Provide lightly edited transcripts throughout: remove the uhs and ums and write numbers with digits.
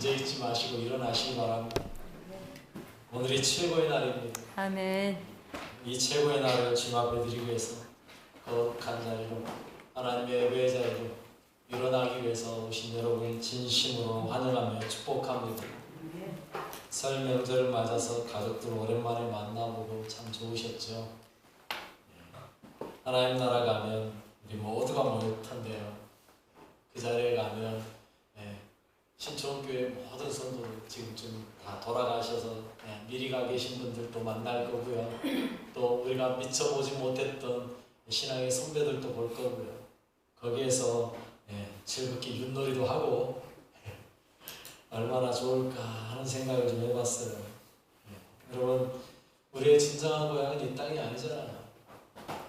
잊지 마시고 일어나시기 바랍니다. 오늘이 최고의 날입니다. 아멘. 이 최고의 날을 주님 앞에 드리기 위해서 거룩한 자리로 하나님의 예배의 자리로 일어나기 위해서 오신 여러분을 진심으로 환영하며 축복합니다. 설 명절을 맞아서 가족들 오랜만에 만나보고 참 좋으셨죠? 하나님 나라 가면 우리 모두가 모일 텐데요. 그 자리에 가면 신촌교회 모든 성도들 지금쯤 다 돌아가셔서 미리 가 계신 분들도 만날 거고요. 또 우리가 미쳐보지 못했던 신앙의 선배들도 볼 거고요. 거기에서 즐겁게 윷놀이도 하고 얼마나 좋을까 하는 생각을 좀 해봤어요. 여러분, 우리의 진정한 고향은 이 땅이 아니잖아요.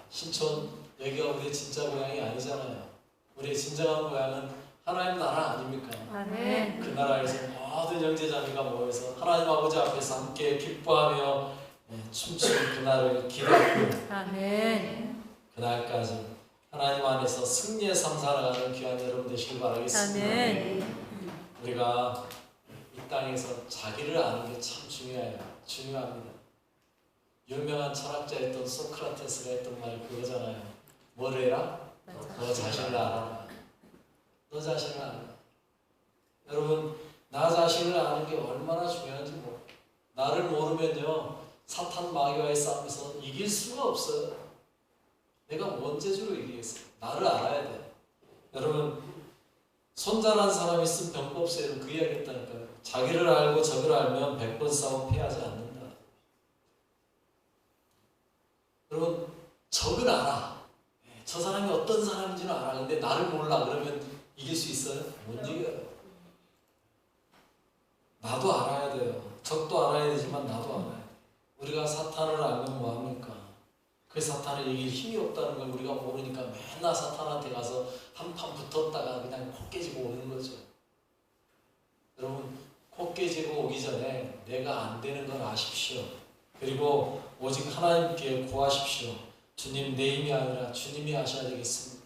신촌 여기가 우리의 진짜 고향이 아니잖아요. 우리의 진정한 고향은 하나님 나라 아닙니까? 아멘. 그 나라에서 모든 형제자매가 모여서 하나님 아버지 앞에서 함께 기뻐하며 춤추는 그날을 기다리고 아멘. 그날까지 하나님 안에서 승리의 삶 살아가는 귀한 여러분 되시길 바라겠습니다. 아멘. 우리가 이 땅에서 자기를 아는 게 참 중요합니다. 유명한 철학자였던 소크라테스가 했던 말이 그거잖아요. 뭘 해라? 너 자신을 알아라. 너 자신을 알아. 여러분, 나 자신을 아는 게 얼마나 중요한지 나를 모르면요 사탄 마귀와의 싸움에서 이길 수가 없어요. 내가 뭔 재주로 이기겠어요? 나를 알아야 돼. 여러분, 손잘한 사람이 쓴 병법서에는 그 이야기 했다니까요. 자기를 알고 적을 알면 100번 싸워 패하지 않는다. 여러분, 적을 알아. 저 사람이 어떤 사람인지는 알아. 근데 나를 몰라. 그러면 이길 수 있어요? 못 이겨요. 나도 알아야 돼요. 적도 알아야 되지만 나도 알아야 돼요. 우리가 사탄을 알면 뭐합니까? 그 사탄을 이길 힘이 없다는 걸 우리가 모르니까 맨날 사탄한테 가서 한판 붙었다가 그냥 코 깨지고 오는 거죠. 여러분, 코 깨지고 오기 전에 내가 안 되는 걸 아십시오. 그리고 오직 하나님께 구하십시오. 주님, 내 힘이 아니라 주님이 하셔야 되겠습니다.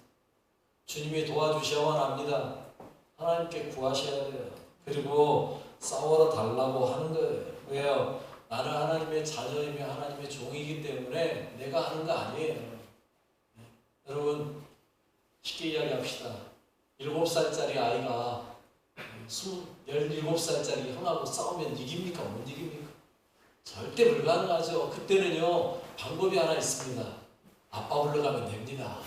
주님이 도와주셔야만 합니다. 하나님께 구하셔야 돼요. 그리고 싸워라 달라고 하는 거예요. 왜요? 나는 하나님의 자녀이며 하나님의 종이기 때문에 내가 하는 거 아니에요. 여러분, 쉽게 이야기합시다. 7살짜리 아이가 17살짜리 형하고 싸우면 이깁니까? 못 이깁니까? 절대 불가능하죠. 그때는요 방법이 하나 있습니다. 아빠 불러가면 됩니다.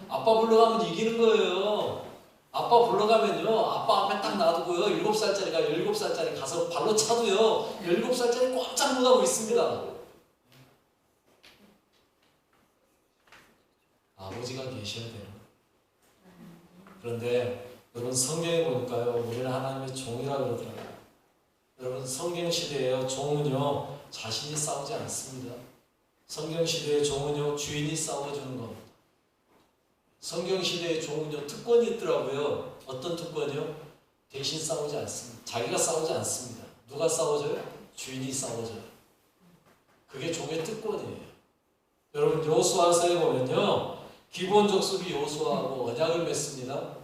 아빠 불러가면 이기는 거예요. 아빠 불러가면요 아빠 앞에 딱 놔두고요 7살짜리가 17살짜리 가서 발로 차도요 17살짜리 꼼짝 못하고 있습니다. 아버지가 계셔야 돼요. 그런데 여러분, 성경에 보니까요 우리는 하나님의 종이라 그러더라고요. 여러분, 성경 시대에요 종은요 자신이 싸우지 않습니다. 성경 시대의 종은요 주인이 싸워주는 겁니다. 성경 시대의 종은요 특권이 있더라고요. 어떤 특권이요? 대신 싸우지 않습니다. 자기가 싸우지 않습니다. 누가 싸워줘요? 주인이 싸워줘요. 그게 종의 특권이에요. 여러분, 여호수아서에 보면요 기본 족속이 여호수아하고 언약을 맺습니다.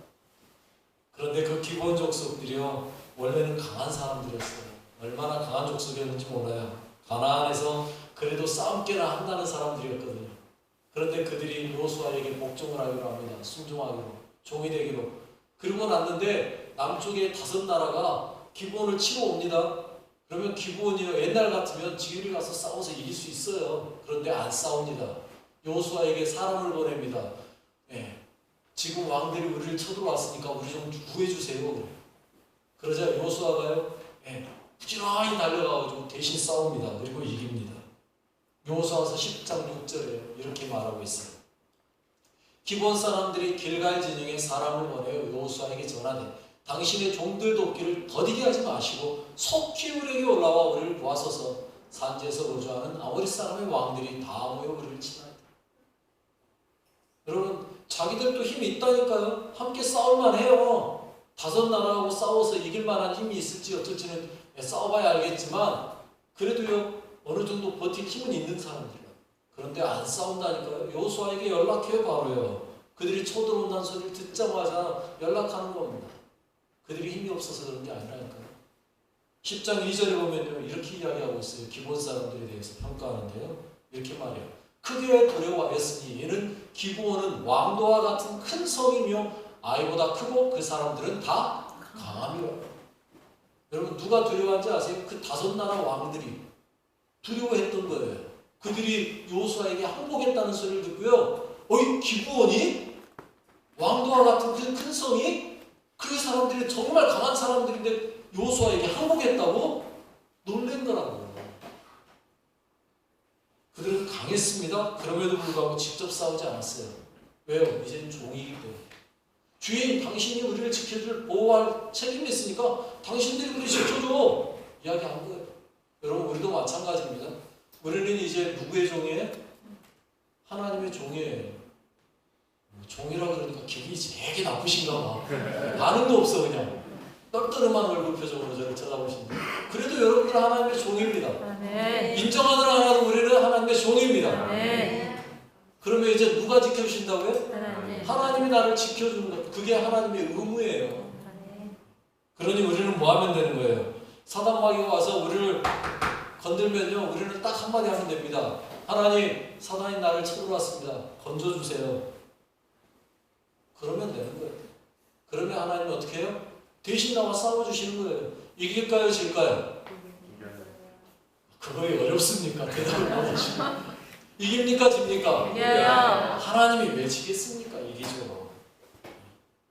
그런데 그 기본 족속들이요 원래는 강한 사람들이었어요. 얼마나 강한 족속이었는지 몰라요. 가나안에서 그래도 싸움깨나 한다는 사람들이었거든요. 그런데 그들이 여호수아에게 복종을 하기로 합니다. 순종하기로, 종이 되기로. 그러고 났는데 남쪽에 5나라가 기브온을 치러 옵니다. 그러면 기브온이요 옛날 같으면 지금이 가서 싸워서 이길 수 있어요. 그런데 안 싸웁니다. 여호수아에게 사람을 보냅니다. 지금 왕들이 우리를 쳐들어왔으니까 우리 좀 구해주세요. 그러자 여호수아가요 부지런히 달려가가지고 대신 싸웁니다. 그리고 이깁니다. 여호수아서 10장 6절에 이렇게 말하고 있어요. 기브온 사람들이 길갈 진영에 사람을 보내어 여호수아에게 전하되 당신의 종들 돕기를 더디게 하지 마시고 속히 우리에게 올라와 우리를 도와서서 산지에서 거주하는 아모리 사람의 왕들이 다 모여 우리를 치나이다. 여러분, 자기들도 힘이 있다니까요. 함께 싸울만 해요. 5나라하고 싸워서 이길 만한 힘이 있을지 어떨지는 싸워봐야 알겠지만 그래도요 어느 정도 버틸 힘은 있는 사람들이에요. 그런데 안 싸운다니까요. 여호수아에게 연락해요. 바로요. 그들이 쳐들어온다는 소리를 듣자마자 연락하는 겁니다. 그들이 힘이 없어서 그런 게 아니라니까요. 10장 2절에 보면요, 이렇게 이야기하고 있어요. 기본 사람들에 대해서 평가하는데요. 이렇게 말해요. 크게 두려워하였으니 이는 기브온은 왕도와 같은 큰 성이며 아이보다 크고 그 사람들은 다 강함이라. 여러분 누가 두려워한지 아세요? 그 5나라 왕들이 두려워했던 거예요. 그들이 여호수아에게 항복했다는 소리를 듣고요. 어이 기브온이? 왕도와 같은 그 큰 성이? 그 사람들이 정말 강한 사람들인데 여호수아에게 항복했다고? 놀란 거라고. 그들은 강했습니다. 그럼에도 불구하고 직접 싸우지 않았어요. 왜요? 이제는 종이기 때문에. 주인, 당신이 우리를 지켜줄, 보호할 책임이 있으니까 당신들이 우리 지켜줘! 이야기한 거예요. 여러분, 우리도 마찬가지입니다. 우리는 이제 누구의 종이에요? 하나님의 종이에요. 종이라 그러니까 기분이 되게 나쁘신가 봐. 반응도 없어, 그냥. 떨떠름한 얼굴 표정으로 저를 쳐다보시는데. 그래도 여러분들은 하나님의 종입니다. 아멘. 인정하느라 하나도 우리는 하나님의 종입니다. 아멘. 그러면 이제 누가 지켜주신다고요? 하나님. 하나님이 나를 지켜주는 것. 그게 하나님의 의무예요. 아멘. 그러니 우리는 뭐 하면 되는 거예요? 사단마귀가 와서 우리를 건들면요, 우리는 딱 한마디 하면 됩니다. 하나님, 사단이 나를 쳐들어 왔습니다. 건져주세요. 그러면 되는 거예요. 그러면 하나님은 어떻게 해요? 대신 나와 싸워주시는 거예요. 이길까요, 질까요? 그거이 어렵습니까? 대답을 못하시고. 이깁니까, 집니까? 이겨요. 하나님이 왜 지겠습니까? 이기죠.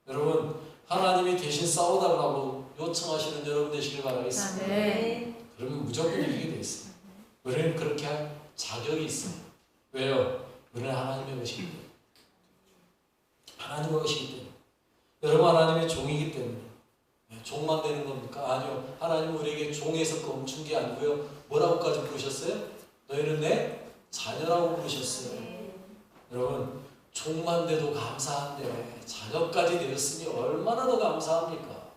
여러분, 하나님이 대신 싸워달라고 요청하시는 여러분 되시길 바라겠습니다. 아멘. 그러면 무조건 이기게 돼 있어요. 우리는 그렇게 할 자격이 있어요. 왜요? 우리는 하나님의 것이기 때문에. 하나님의 것이기 때문에. 여러분, 하나님의 종이기 때문에. 종만 되는 겁니까? 아니요. 하나님은 우리에게 종에서 멈춘 게 아니고요. 뭐라고까지 부르셨어요? 너희는 내 자녀라고 부르셨어요. 여러분, 종만 돼도 감사한데 자녀까지 되었으니 얼마나 더 감사합니까?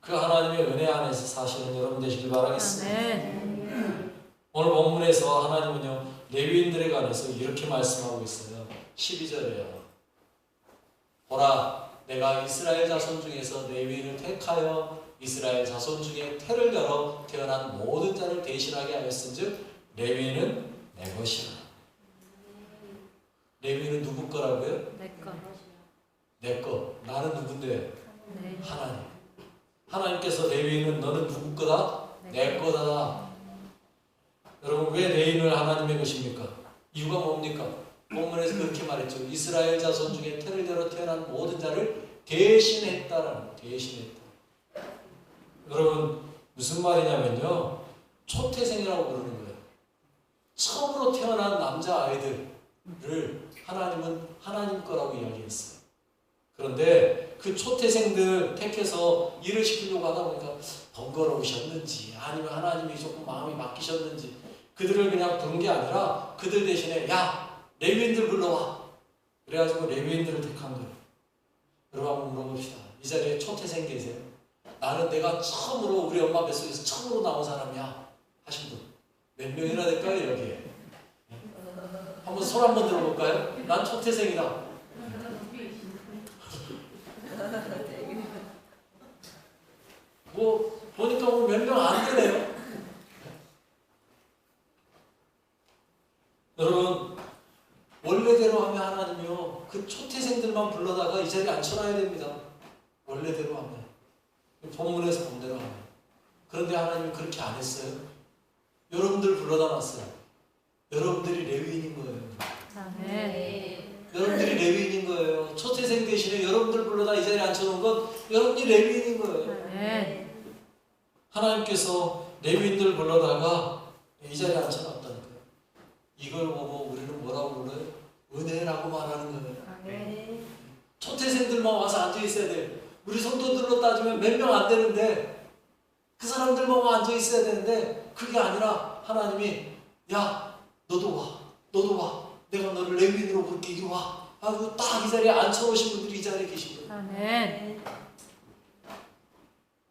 그 하나님의 은혜 안에서 사시는 여러분 되시길 바라겠습니다. 아멘. 오늘 본문에서 하나님은요, 레위인들에 관해서 이렇게 말씀하고 있어요. 12절에요. 보라, 내가 이스라엘 자손 중에서 레위인을 택하여 이스라엘 자손 중에 태를 열어 태어난 모든 자를 대신하게 하였은즉 레위인은 내 것이라. 레위인은 누구 거라고요? 내 것. 내 거. 나는 누군데? 네. 하나님. 하나님께서 레위인은 너는 누구 거다? 내 거다. 여러분, 왜 레위인을 하나님의 것입니까? 이유가 뭡니까? 본문에서 그렇게 말했죠. 이스라엘 자손 중에 태를 열어 태어난 모든 자를 대신했다라는 거예요. 대신했다. 여러분, 무슨 말이냐면요, 초태생이라고 부르는 거예요. 처음으로 태어난 남자 아이들을 하나님은 하나님 거라고 이야기했어요. 그런데 그 초태생들 택해서 일을 시키려고 하다 보니까 번거로우셨는지 아니면 하나님이 조금 마음이 맡기셨는지 그들을 그냥 부른 게 아니라 그들 대신에 야, 레위인들 불러와. 그래가지고 레위인들을 택한 거예요. 여러분, 한번 물어봅시다. 이 자리에 초태생 계세요? 나는 내가 처음으로 우리 엄마 뱃속에서 처음으로 나온 사람이야 하신 분 몇 명이나 될까요? 여기에 한번 손 한번 들어볼까요? 난 초태생이다. 뭐 보니까 뭐 몇 명 안 되네요. 여러분, 원래대로 하면 하나님이요, 그 초태생들만 불러다가 이 자리에 앉혀놔야 됩니다. 원래대로 하면, 본문에서 본 대로 하면. 그런데 하나님이 그렇게 안 했어요. 여러분들 불러다 놨어요. 여러분들이 레위인인 거예요. 아멘. 여러분들이 레위인인 거예요. 초태생 대신에 여러분들 불러다 이 자리에 앉혀놓은 건 여러분이 레위인인 거예요. 아멘. 하나님께서 레위인들 불러다가 이 자리에 앉혀놨다는 거예요. 이걸 보고 우리는 뭐라고 불러요? 은혜라고 말하는 거예요. 아멘. 초태생들만 와서 앉아있어야 돼요. 우리 성도들로 따지면 몇 명 안 되는데 그 사람들만 앉아있어야 되는데 그게 아니라 하나님이 야, 너도 와. 너도 와. 내가 너를 레위인으로 부를게. 이리 와. 하고 딱 이 자리에 앉혀오신 분들이 이 자리에 계신 거예요. 아멘.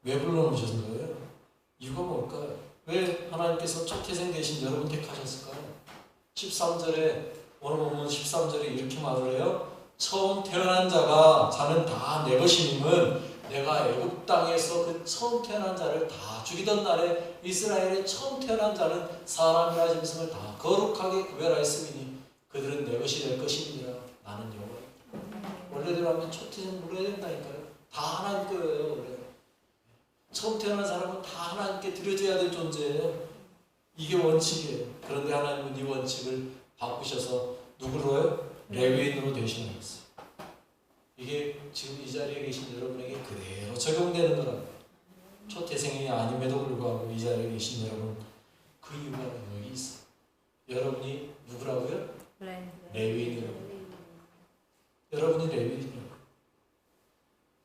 왜 불러놓으셨는 거예요? 이유가 뭘까요? 왜 하나님께서 초태생 대신 여러분 택하셨을까요? 13절에, 오늘 보면 13절에 이렇게 말을 해요. 처음 태어난 자가 자는 다 내 것이님은 내가 애굽 땅에서 그 처음 태어난 자를 다 죽이던 날에 이스라엘의 처음 태어난 자는 사람이라 짐승을 다 거룩하게 구별하였으니 그들은 내 것이 될 것이니라. 나는 여호와이다. 원래대로 하면 초태생 물어야 된다니까요. 다 하나님 거예요. 원래 처음 태어난 사람은 다 하나님께 드려져야 될 존재예요. 이게 원칙이에요. 그런데 하나님은 이 원칙을 바꾸셔서 누구로요? 레위인으로 되시는 거예요. 이게 지금 이 자리에 계신 여러분에게 그대로 적용되는 거라고. 초태생이 아님에도 불구하고 이 자리에 계신 여러분, 그 이유가 여기 있어. 여러분이 누구라고요? 레위인이라고. 여러분이 레위인이라고.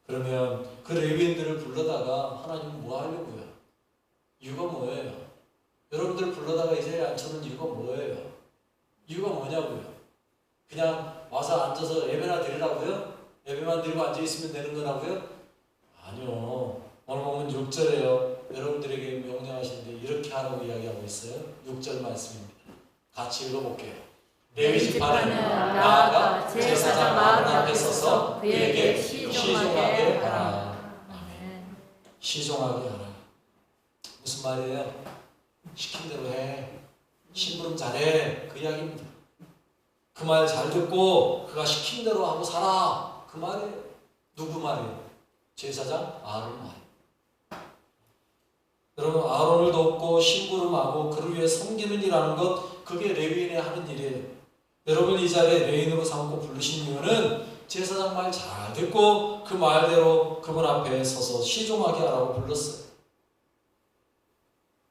그러면 그 레위인들을 불러다가 하나님은 뭐 하려고요? 이유가 뭐예요? 여러분들 불러다가 이 자리에 앉혀놓은 이유가 뭐예요? 이유가 뭐냐고요? 그냥 와서 앉아서 예배나 드리라고요? 예배만 드리고 앉아있으면 되는 거라고요? 아니요. 오늘 보면 6절에요. 여러분들에게 명령하시는데 이렇게 하라고 이야기하고 있어요. 6절 말씀입니다. 같이 읽어볼게요. 레위 지파는 나아가 제사장 아론 앞에 서서 그에게 시종하게 하라. 아멘. 시종하게 하라. 무슨 말이에요? 시킨 대로 해. 심부름 잘해. 그 이야기입니다. 그 말 잘 듣고 그가 시킨 대로 하고 살아. 그 말이에요. 누구 말이에요? 제사장 아론 말. 여러분, 아론을 돕고 심부름하고 그를 위해 섬기는 일하는 것, 그게 레위인의 하는 일이에요. 여러분 이 자리에 레위인으로 삼고 부르신 이유는 제사장 말 잘 듣고 그 말대로 그분 앞에 서서 시종하게 하라고 불렀어요.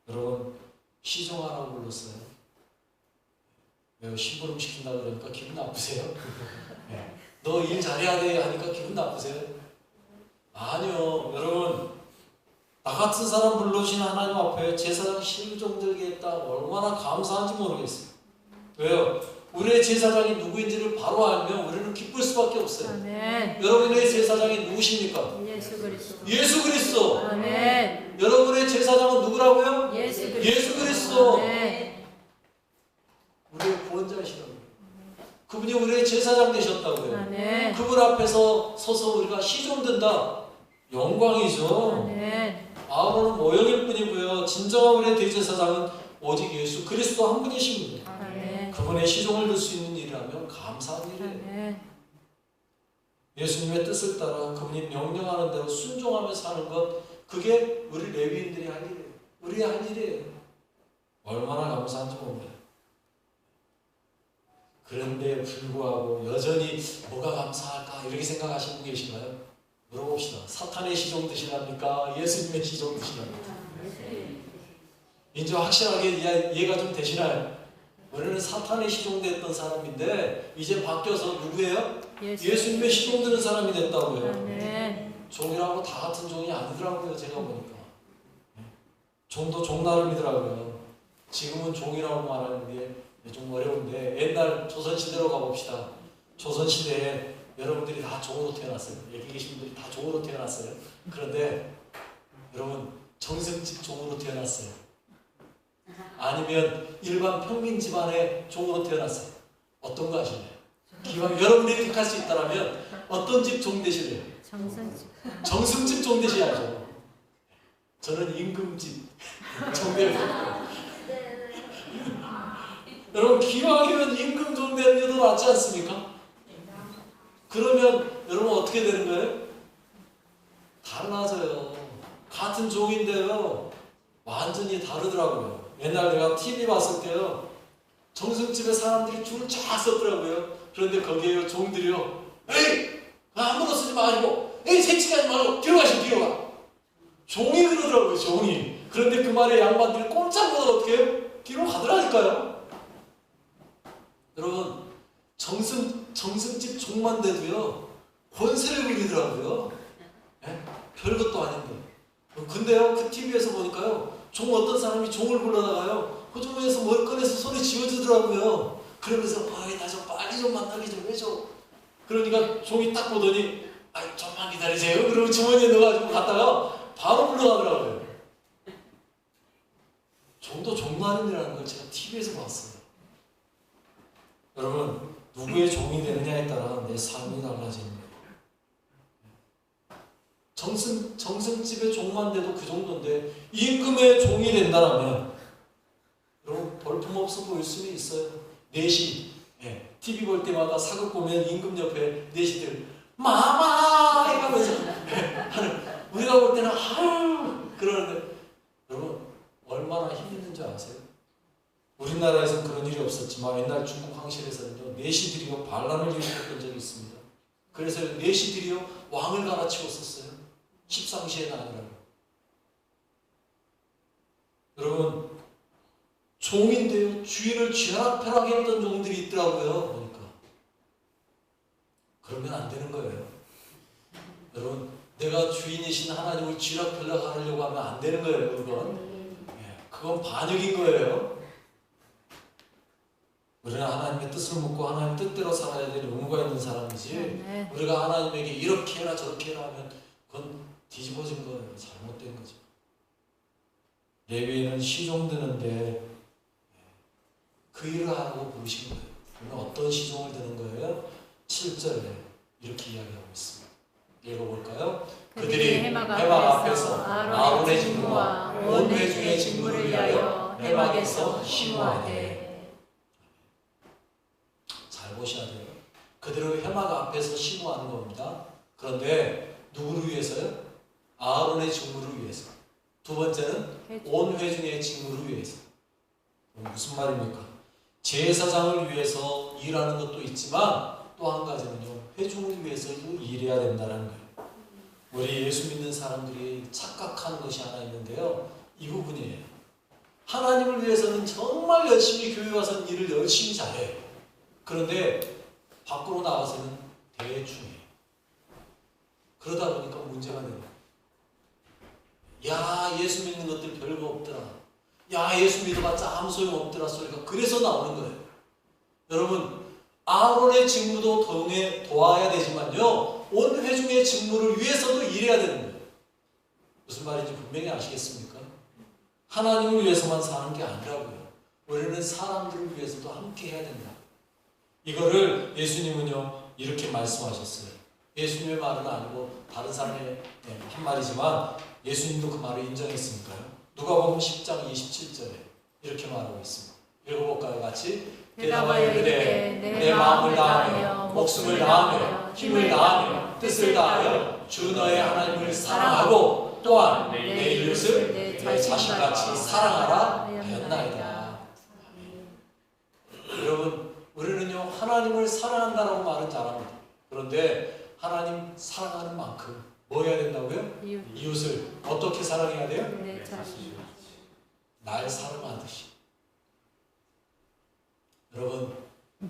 여러분, 시종하라고 불렀어요. 왜요? 심부름 시킨다 그러니까 기분 나쁘세요? 네. 너 일 잘해야 돼 하니까 기분 나쁘세요? 아니요. 여러분, 나 같은 사람 불러주신 하나님 앞에 제사장 시종들게 했다. 얼마나 감사한지 모르겠어요. 왜요? 우리의 제사장이 누구인지를 바로 알면 우리는 기쁠 수밖에 없어요. 아멘. 여러분의 제사장이 누구십니까? 예수 그리스도. 예수 그리스도. 아멘. 여러분의 제사장은 누구라고요? 예수 그리스도. 예수 그리스도. 아멘. 우리의 구원자이시라고요. 그분이 우리의 제사장 되셨다고요. 아멘. 그분 앞에서 서서 우리가 시종된다. 영광이죠. 아멘. 아론은 모형일 뿐이고요. 진정한 우리의 대제사장은 오직 예수 그리스도 한 분이십니다. 아멘. 그분의 시종을 들 수 있는 일이라면 감사한 일이에요. 아멘. 예수님의 뜻을 따라 그분이 명령하는 대로 순종하며 사는 것, 그게 우리 레위인들이 할 일이에요. 우리의 할 일이에요. 얼마나 감사한지 모릅니다. 그런데 불구하고 여전히 뭐가 감사할까 이렇게 생각하시는 분 계신가요? 물어봅시다. 사탄의 시종 드시랍니까? 예수님의 시종 드시랍니까? 이제 확실하게 이해가 좀 되시나요? 우리는 사탄의 시종 됐던 사람인데 이제 바뀌어서 누구예요? 예수님의 시종 드는 사람이 됐다고요. 아멘. 종이라고 다 같은 종이 아니더라고요. 제가 보니까 종도 종 나름이더라고요. 지금은 종이라고 말하는 게 좀 어려운데 옛날 조선시대로 가봅시다. 조선시대에 여러분들이 다 종으로 태어났어요. 여기 계신 분들이 다 종으로 태어났어요. 그런데 여러분 정승집 종으로 태어났어요. 아니면 일반 평민 집안의 종으로 태어났어요. 어떤 거 아시나요? 기왕 여러분들이 택할 수 있다면 어떤 집 종 되실래요? 정승집. 정승집 종 되셔야죠. 저는 임금집 종 될 거예요. 여러분 기왕이면 임금 종 되는 게 더 낫지 않습니까? 그러면 여러분 어떻게 되는 거예요? 달라져요. 같은 종인데요. 완전히 다르더라고요. 옛날 내가 TV 봤을 때요. 정승집에 사람들이 줄을 쫙 섰더라고요. 그런데 거기에 종들이요. 에이! 아무나 쓰지 마시고 에이! 새치하지 말고 뒤로 가시오 뒤로 가. 종이 그러더라고요. 종이. 그런데 그 말에 양반들이 꼼짝보다 어떻게 해요? 뒤로 가더라니까요. 여러분 정승집 종만 돼도요. 권세를 부리더라고요. 네? 별것도 아닌데. 근데요. 그 TV에서 보니까요. 종 어떤 사람이 종을 불러다가요. 호주머니에서 뭘 꺼내서 손에 쥐어주더라고요. 그러면서 나 좀 빨리 좀 만나게 좀 해줘. 그러니까 종이 딱 보더니 좀만 기다리세요. 그러고 주머니에 넣어가지고 갔다가 바로 불러가더라고요. 종도 종나름이라는 걸 제가 TV에서 봤어요. 여러분 누구의 종이 되느냐에 따라 내 삶이 달라지는 거예요. 정승집의 종만 돼도 그 정도인데 임금의 종이 된다면 여러분 볼품없어 보일 수는 있어요. 내시 TV 볼 때마다 사극 보면 임금 옆에 내시들 마마 이러면서 하는 우리가 볼 때는 아유 그러는데 여러분 얼마나 힘있는 줄 아세요? 우리나라에서는 그런 일이 없었지만 옛날 중국 황실에서는요 내시들이요 반란을 일으켰던 적이 있습니다. 그래서 내시들이요 왕을 갈아치웠었어요. 십상시에 나누라고. 여러분 종인데요 주인을 쥐락펴락 했던 종들이 있더라고요. 보니까 그러면 안 되는 거예요. 여러분 내가 주인이신 하나님을 쥐락펴락 하려고 하면 안 되는 거예요. 그건 반역인 거예요. 우리는 하나님의 뜻을 묻고 하나님 뜻대로 살아야 될 의무가 있는 사람이지 우리가 하나님에게 이렇게 해라 저렇게 해라 하면 그건 뒤집어진 거예요. 잘못된 거죠. 레위인은 시종 드는데 그 일을 하라고 부르신 거예요. 그러면 어떤 시종을 드는 거예요? 7절에 이렇게 이야기하고 있습니다. 읽어볼까요? 그들이 해막 앞에서 아론의 직무와 온 회중의 직무를 위하여 해막에서 심호하되. 잘 보셔야 돼요. 그대로 해막 앞에서 심호하는 겁니다. 그런데 누구를 위해서요? 아론의 직무를 위해서. 두 번째는 온 회중의 직무를 위해서. 무슨 말입니까? 제사장을 위해서 일하는 것도 있지만 또 한 가지는요. 회중을 위해서도 일해야 된다는 거예요. 우리 예수 믿는 사람들이 착각하는 것이 하나 있는데요. 이 부분이에요. 하나님을 위해서는 정말 열심히 교회 와서 일을 열심히 잘해요. 그런데 밖으로 나가서는 대충해요. 그러다 보니까 문제가 돼요. 야 예수 믿는 것들 별거 없더라. 야 예수 믿어봤자 아무 소용없더라 소리가 그래서 나오는 거예요. 여러분 아론의 직무도 도와야 되지만요 온 회중의 직무를 위해서도 일해야 되는 거예요. 무슨 말인지 분명히 아시겠습니까? 하나님을 위해서만 사는 게 아니라고요. 우리는 사람들을 위해서도 함께 해야 된다. 이거를 예수님은요 이렇게 말씀하셨어요. 예수님의 말은 아니고 다른 사람의 한 말이지만 예수님도 그 말을 인정했으니까요. 누가복음 10장 27절에 이렇게 말하고 있습니다. 읽어볼까요? 같이? 대답하여 이르되 내 마음을 다하며 목숨을 다하며 힘을 다하며 뜻을 다하여 주 너의 하나님을 사랑하고 또한 내 이웃을 내 자신같이 사랑하라 하였나이다. 여러분 우리는요 하나님을 사랑한다라고 말은 잘합니다. 그런데 하나님 사랑하는 만큼 뭐 해야 된다고요? 이웃을 어떻게 사랑해야 돼요? 내 자신. 날 사랑하듯이. 여러분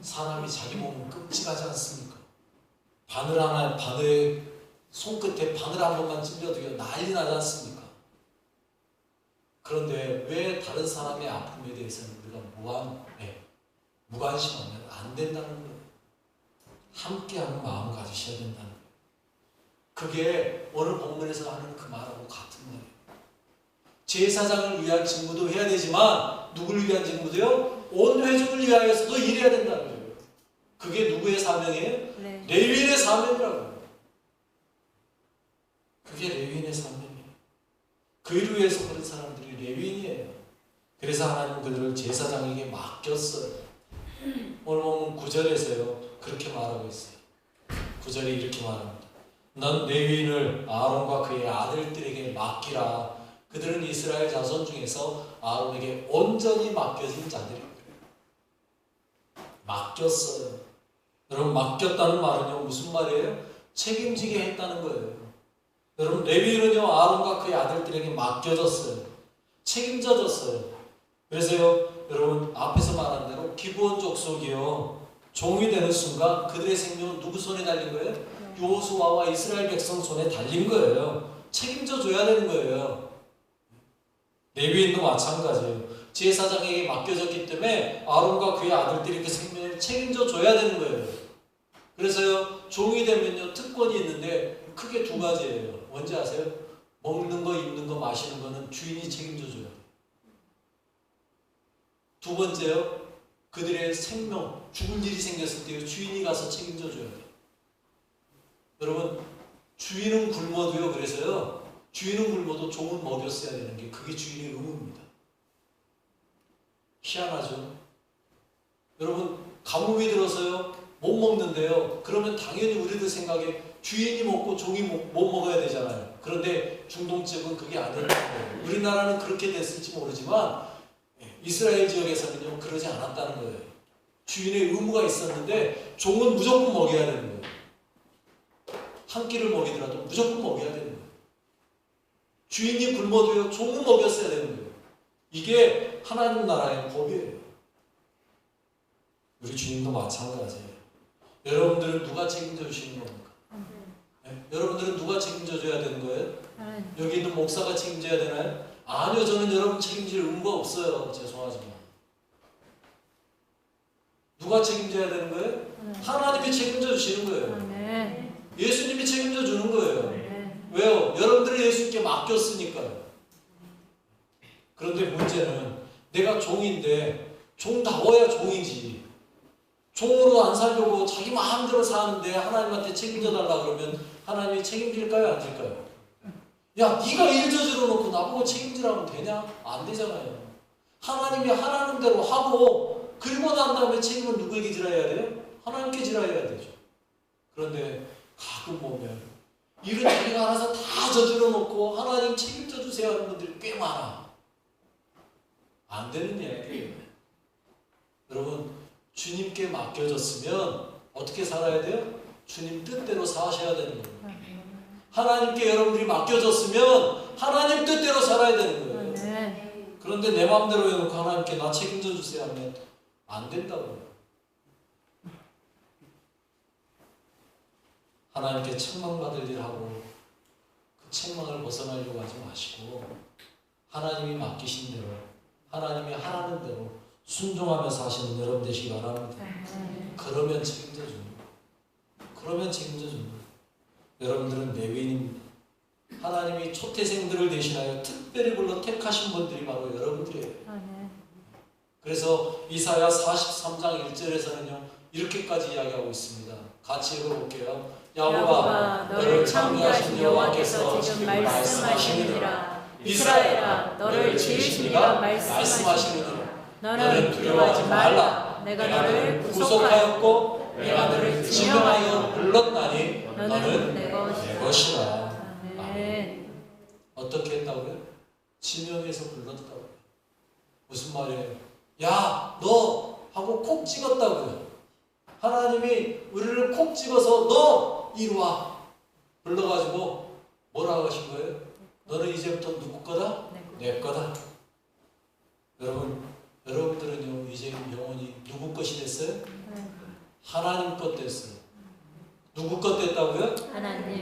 사람이 자기 몸은 끔찍하지 않습니까? 바늘 손끝에 바늘 한 번만 찔려도 난리 나지 않습니까? 그런데 왜 다른 사람의 아픔에 대해서는 우리가 무관심하면 안 된다는 거예요. 함께하는 마음 가지셔야 된다는 거예요. 그게 오늘 본문에서 하는 그 말하고 같은 말이에요. 제사장을 위한 직무도 해야 되지만 누구를 위한 직무도요? 온 회중을 위하여서도 일해야 된다는 거예요. 그게 누구의 사명이에요? 레위인의 사명이라고요. 그게 레위인의 사명이에요. 그 일을 위해서 그런 사람들이 레위인이에요. 그래서 하나님은 그들을 제사장에게 맡겼어요. 오늘 보면 9절에서요 그렇게 말하고 있어요. 9절에 이렇게 말합니다. 넌 레위인을 아론과 그의 아들들에게 맡기라. 그들은 이스라엘 자손 중에서 아론에게 온전히 맡겨진 자들이에요. 맡겼어요. 여러분 맡겼다는 말은요 무슨 말이에요? 책임지게 했다는 거예요. 여러분 레위인은요 아론과 그의 아들들에게 맡겨졌어요. 책임져졌어요. 그래서요 여러분 앞에서 말한 대로 기브온 족속이요 종이 되는 순간 그들의 생명은 누구 손에 달린 거예요? 여호수아와 이스라엘 백성 손에 달린 거예요. 책임져 줘야 되는 거예요. 레위인도 마찬가지예요. 제사장에게 맡겨졌기 때문에 아론과 그의 아들들이 그 생명을 책임져 줘야 되는 거예요. 그래서요 종이 되면요 특권이 있는데 크게 두 가지예요. 뭔지 아세요? 먹는 거, 입는 거, 마시는 거는 주인이 책임져 줘야 돼요. 두 번째요 그들의 생명, 죽을 일이 생겼을 때 주인이 가서 책임져 줘야 돼요. 여러분 주인은 굶어도요. 그래서요. 주인은 굶어도 종은 먹였어야 되는 게 그게 주인의 의무입니다. 희한하죠. 여러분 가뭄이 들어서요. 못 먹는데요. 그러면 당연히 우리들 생각에 주인이 먹고 종이 못 먹어야 되잖아요. 그런데 중동적은 그게 아니었던 거예요. 우리나라는 그렇게 됐을지 모르지만 이스라엘 지역에서는요. 그러지 않았다는 거예요. 주인의 의무가 있었는데 종은 무조건 먹여야 되는 거예요. 한 끼를 먹이더라도 무조건 먹여야 되는 거예요. 주인이 굶어도요. 종은 먹였어야 되는 거예요. 이게 하나님 나라의 법이에요. 우리 주님도 마찬가지예요. 여러분들은 누가 책임져 주시는 겁니까? 네? 여러분들은 누가 책임져 줘야 되는 거예요? 여기 있는 목사가 책임져야 되나요? 아니요. 저는 여러분 책임질 의무가 없어요. 죄송하지만. 누가 책임져야 되는 거예요? 하나님이 책임져 주시는 거예요. 예수님이 책임져 주는 거예요. 왜요? 여러분들이 예수님께 맡겼으니까요. 그런데 문제는 내가 종인데 종다워야 종이지. 종으로 안 살려고 자기 마음대로 사는데 하나님한테 책임져 달라 그러면 하나님이 책임질까요? 안 질까요? 야, 네가 일 저질러 놓고 나보고 책임지라면 되냐? 안 되잖아요. 하나님이 하라는 대로 하고 그리고 난 다음에 책임은 누구에게 지라야 돼요? 하나님께 지라야 되죠. 그런데 가끔 보면 일은 자기가 알아서 다 저질러 놓고 하나님 책임져 주세요 하는 분들이 꽤 많아. 안 되는 이야기예요. 여러분 주님께 맡겨졌으면 어떻게 살아야 돼요? 주님 뜻대로 사셔야 되는 거예요. 하나님께 여러분들이 맡겨졌으면 하나님 뜻대로 살아야 되는 거예요. 그런데 내 마음대로 해놓고 하나님께 나 책임져 주세요 하면 안 된다고요. 하나님께 책망받을 일 하고 그 책망을 벗어나려고 하지 마시고 하나님이 맡기신 대로 하나님이 하라는 대로 순종하며 사시는 여러분 되시기 바랍니다. 그러면 책임져 줍니다. 그러면 책임져 줍니다. 여러분들은 내외인입니다. 하나님이 초태생들을 대신하여 특별히 불러 택하신 분들이 바로 여러분들이에요. 그래서 이사야 43장 1절에서는요 이렇게까지 이야기하고 있습니다. 같이 읽어볼게요. 야곱아 너를 창조하신 여호와께서 지금 말씀하시느니라. 이스라엘아 너를 지으신 이가 말씀하시느니라. 너는 두려워하지 말라. 내가 너를 구속하였고 내가 너를 지명하여 불렀나니 너는 내 것이라. 어떻게 했다고요? 지명해서 불렀다고요. 무슨 말이에요? 야, 너! 하고 콕 찍었다고요. 하나님이 우리를 콕 찍어서 너! 이리 와! 불러가지고 뭐라고 하신 거예요? 너는 이제부터 누구 거다? 내 거다. 여러분들은요 이제 영원히 누구 것이 됐어요? 하나님 것 됐어요. 누구 것 됐다고요?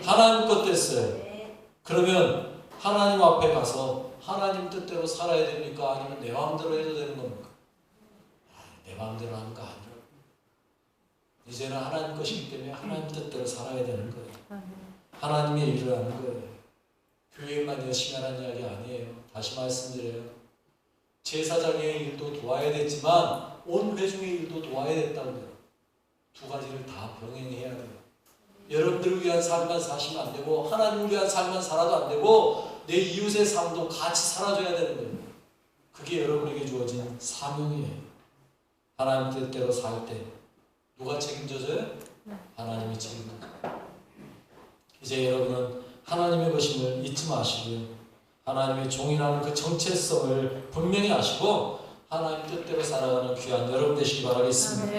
하나님 것 됐어요. 그러면 하나님 앞에 가서 하나님 뜻대로 살아야 됩니까? 아니면 내 마음대로 해도 되는 겁니까? 내 마음대로 하는 거 아니라 이제는 하나님 것이기 때문에 하나님 뜻대로 살아야 되는 거예요. 하나님의 일을 하는 거예요. 교회만 열심히 하는 이야기 아니에요. 다시 말씀드려요. 제사장의 일도 도와야 됐지만 온 회중의 일도 도와야 됐다고요. 두 가지를 다 병행해야 돼요. 여러분들을 위한 삶만 사시면 안 되고 하나님을 위한 삶만 살아도 안 되고 내 이웃의 삶도 같이 살아줘야 되는 거예요. 그게 여러분에게 주어진 사명이에요. 하나님 뜻대로 살 때 누가 책임져줘요? 하나님이 책임져줘요. 이제 여러분은 하나님의 것임을 잊지 마시고요. 하나님의 종이라는 그 정체성을 분명히 아시고 하나님 뜻대로 살아가는 귀한 여러분 되시기 바라겠습니다.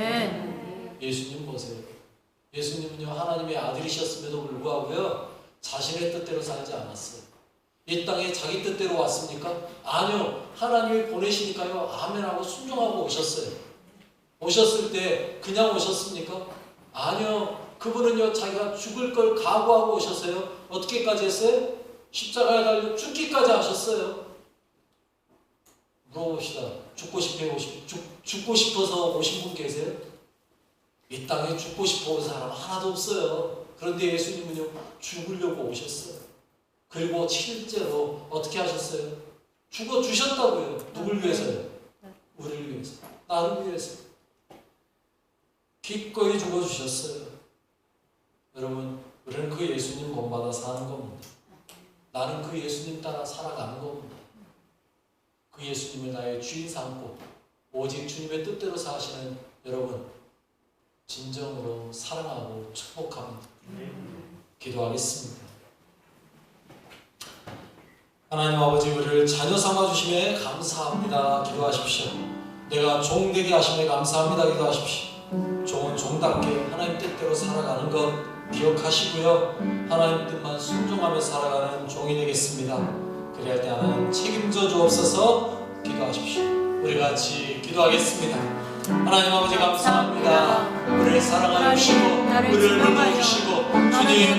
예수님 보세요. 예수님은요 하나님의 아들이셨음에도 불구하고요 자신의 뜻대로 살지 않았어요. 이 땅에 자기 뜻대로 왔습니까? 아니요. 하나님이 보내시니까요 아멘하고 순종하고 오셨어요. 오셨을 때 그냥 오셨습니까? 아니요. 그분은요 자기가 죽을 걸 각오하고 오셨어요. 어떻게까지 했어요? 십자가에 달려 죽기까지 하셨어요. 물어봅시다. 죽고 싶어서 오신 분 계세요? 이 땅에 죽고 싶어 온 사람 하나도 없어요. 그런데 예수님은요 죽으려고 오셨어요. 그리고 실제로 어떻게 하셨어요? 죽어 주셨다고요. 누굴 위해서요? 우리를 위해서. 나를 위해서. 기꺼이 죽어 주셨어요. 여러분 우리는 그 예수님 본받아 사는 겁니다. 나는 그 예수님 따라 살아가는 겁니다. 그 예수님을 나의 주인 삼고 오직 주님의 뜻대로 사시는 여러분 진정으로 사랑하고 축복합니다. 기도하겠습니다. 하나님 아버지, 우리를 자녀 삼아주심에 감사합니다. 기도하십시오. 내가 종 되게 하심에 감사합니다. 기도하십시오. 종은 종답게 하나님 뜻대로 살아가는 것 기억하시고요. 하나님 뜻만 순종하며 살아가는 종이 되겠습니다. 그래야 할 때 하나님 책임져 주옵소서. 기도하십시오. 우리 같이 기도하겠습니다. 하나님 아버지 감사합니다. 우리를 사랑하여 주시고 우리를 불러주시고 주님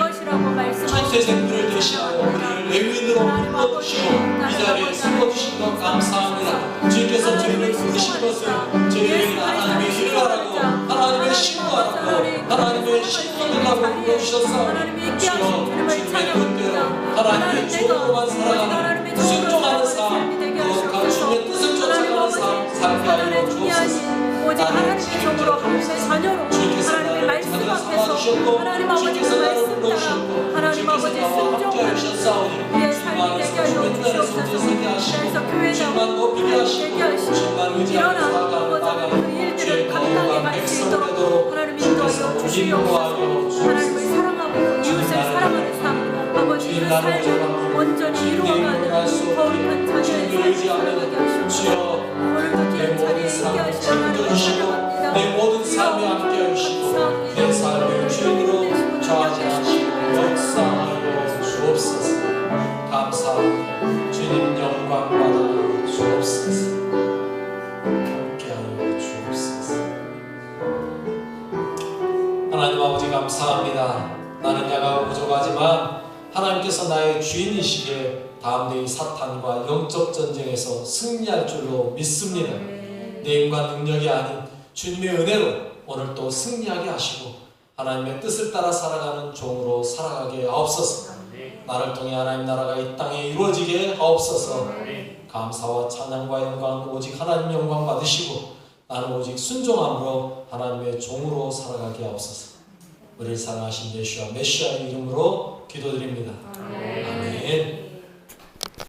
천태생들을 대신하여 우리를 외국인으로 불러주시고 이 자리에 세워주신 것 감사합니다. 주님께서 저희를 부르신 것을 저희에게 하나님의 일하라고 하나님의 신고하라고 하나님의 신고하라고 불러주셨사오니 주여 주님의 뜻대로 하나님의 종으로만 살아가는 순종하는 삶 그 주님의 뜻을 쫓아가는 삶 살게 하여 주옵소서. 오직 하나님의 종으로 하나님의 자녀로 하나님의 말씀 앞에서 하나님 아버지의 말씀 따라 하나님 아버지 순종하는 우리의 삶이 되게 하여 주시옵소서. 그래서 교회가 되게 하시고 일어나 아버지 그 일들을 감당해 갈 수 있도록 하나님 인도하여 주시옵소서. 하나님을 사랑하고 이웃을 사랑하는 삶 아버지 그 삶을 온전히 이루어가는 거룩한 자녀의 삶을 살아가게 하시옵소서. 오늘도 귀한 자리에 있게 하시는 하나님을 찬양합니다. 내 모든 삶에 함께 하시고 내 삶을 주인으로 좌지하시고 역사하여 주옵소서. 감사합니다. 주님 영광 받아 주옵소서. 함께하여 주옵소서. 하나님 아버지 감사합니다. 나는 약하고 부족하지만 하나님께서 나의 주인이시기에 다음day 사탄과 영적 전쟁에서 승리할 줄로 믿습니다. 내 힘과 능력이 아닌 주님의 은혜로 오늘 또 승리하게 하시고 하나님의 뜻을 따라 살아가는 종으로 살아가게 하옵소서. 나를 통해 하나님 나라가 이 땅에 이루어지게 하옵소서. 감사와 찬양과 영광 오직 하나님 영광 받으시고 나는 오직 순종함으로 하나님의 종으로 살아가게 하옵소서. 우리를 사랑하신 예수와 메시아의 이름으로 기도드립니다. 아멘.